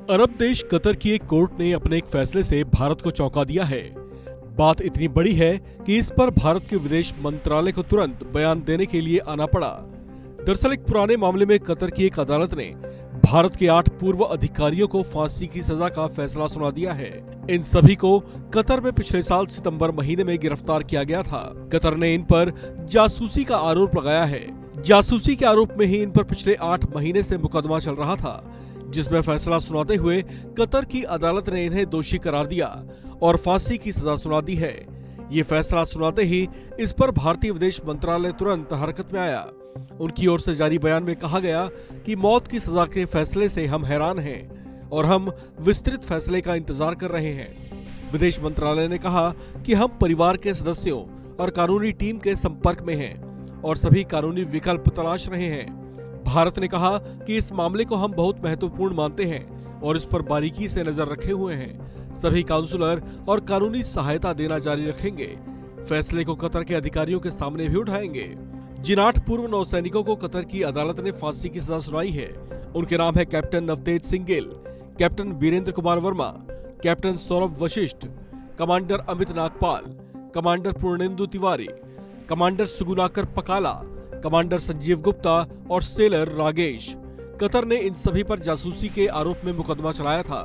अरब देश कतर की एक कोर्ट ने अपने एक फैसले से भारत को चौंका दिया है। बात इतनी बड़ी है कि इस पर भारत के विदेश मंत्रालय को तुरंत बयान देने के लिए आना पड़ा। दरअसल एक पुराने मामले में कतर की एक अदालत ने भारत के 8 पूर्व अधिकारियों को फांसी की सजा का फैसला सुना दिया है। इन सभी को कतर में पिछले साल सितंबर महीने में गिरफ्तार किया गया था। कतर ने इन पर जासूसी का आरोप लगाया है। जासूसी के आरोप में ही इन पर पिछले 8 महीने से मुकदमा चल रहा था, जिसमें फैसला सुनाते हुए कतर की अदालत ने इन्हें दोषी करार दिया और फांसी की सजा सुना दी है। ये फैसला सुनाते ही इस पर भारतीय विदेश मंत्रालय तुरंत हरकत में आया। उनकी ओर से जारी बयान में कहा गया कि मौत की सजा के फैसले से हम हैरान हैं और हम विस्तृत फैसले का इंतजार कर रहे हैं। विदेश मंत्रालय ने कहा कि हम परिवार के सदस्यों और कानूनी टीम के संपर्क में हैं और सभी कानूनी विकल्प तलाश रहे हैं। भारत ने कहा कि इस मामले को हम बहुत महत्वपूर्ण मानते हैं और इस पर बारीकी से नजर रखे हुए हैं। सभी काउंसलर और कानूनी सहायता देना जारी रखेंगे। फैसले को कतर के अधिकारियों के सामने भी उठाएंगे। जिन 8 पूर्व नौसैनिकों को कतर की अदालत ने फांसी की सजा सुनाई है, उनके नाम है captain Navtej Singh Gill, captain Virendra Kumar Verma, captain Saurabh Vashisht, commander Amit Nagpal, commander Purnendu Tiwari, commander Sugunakar Pakala, commander Sanjeev Gupta और सेलर रागेश। कतर ने इन सभी पर जासूसी के आरोप में मुकदमा चलाया था।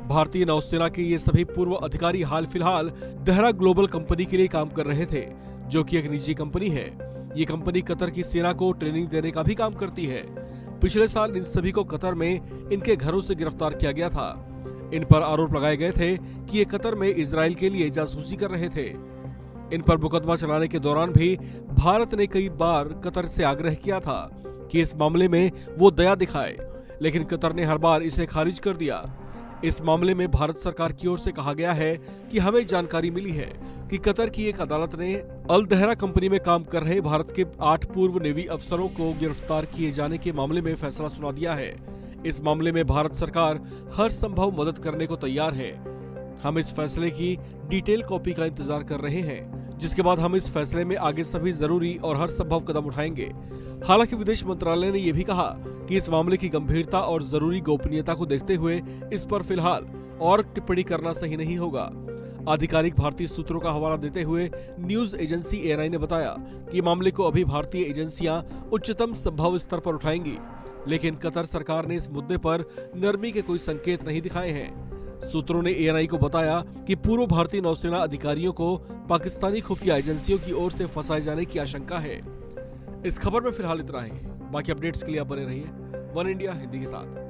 भारतीय नौसेना के ये सभी पूर्व अधिकारी हाल फिलहाल देहरा ग्लोबल कंपनी के लिए काम कर रहे थे, जो कि एक निजी कंपनी है। ये कंपनी कतर की सेना को ट्रेनिंग देने का भी काम करती है। पिछले साल इन सभी को कतर में इनके घरों से गिरफ्तार किया गया था। इन पर आरोप लगाए गए थे कि ये कतर में इजराइल के लिए जासूसी कर रहे थे। इन पर मुकदमा चलाने के दौरान भी भारत ने कई बार कतर से आग्रह किया था कि इस मामले में वो दया दिखाए, लेकिन कतर ने हर बार इसे खारिज कर दिया। इस मामले में भारत सरकार की ओर से कहा गया है कि हमें जानकारी मिली है कि कतर की एक अदालत ने अल दहरा कंपनी में काम कर रहे भारत के 8 पूर्व नेवी अफसरों को गिरफ्तार किए जाने के मामले में फैसला सुना दिया है। इस मामले में भारत सरकार हर संभव मदद करने को तैयार है। हम इस फैसले की डिटेल कॉपी का इंतजार कर रहे हैं, जिसके बाद हम इस फैसले में आगे सभी जरूरी और हर संभव कदम उठाएंगे। हालांकि विदेश मंत्रालय ने यह भी कहा कि इस मामले की गंभीरता और जरूरी गोपनीयता को देखते हुए इस पर फिलहाल और टिप्पणी करना सही नहीं होगा। आधिकारिक भारतीय सूत्रों का हवाला देते हुए न्यूज एजेंसी ANI ने बताया कि मामले को अभी भारतीय एजेंसियां उच्चतम संभव स्तर पर उठाएंगी, लेकिन कतर सरकार ने इस मुद्दे पर नरमी के कोई संकेत नहीं दिखाए हैं। सूत्रों ने ANI को बताया कि पूर्व भारतीय नौसेना अधिकारियों को पाकिस्तानी खुफिया एजेंसियों की ओर से फंसाए जाने की आशंका है। इस खबर में फिलहाल इतना ही। बाकी अपडेट्स के लिए आप बने रहिए वन इंडिया हिंदी के साथ।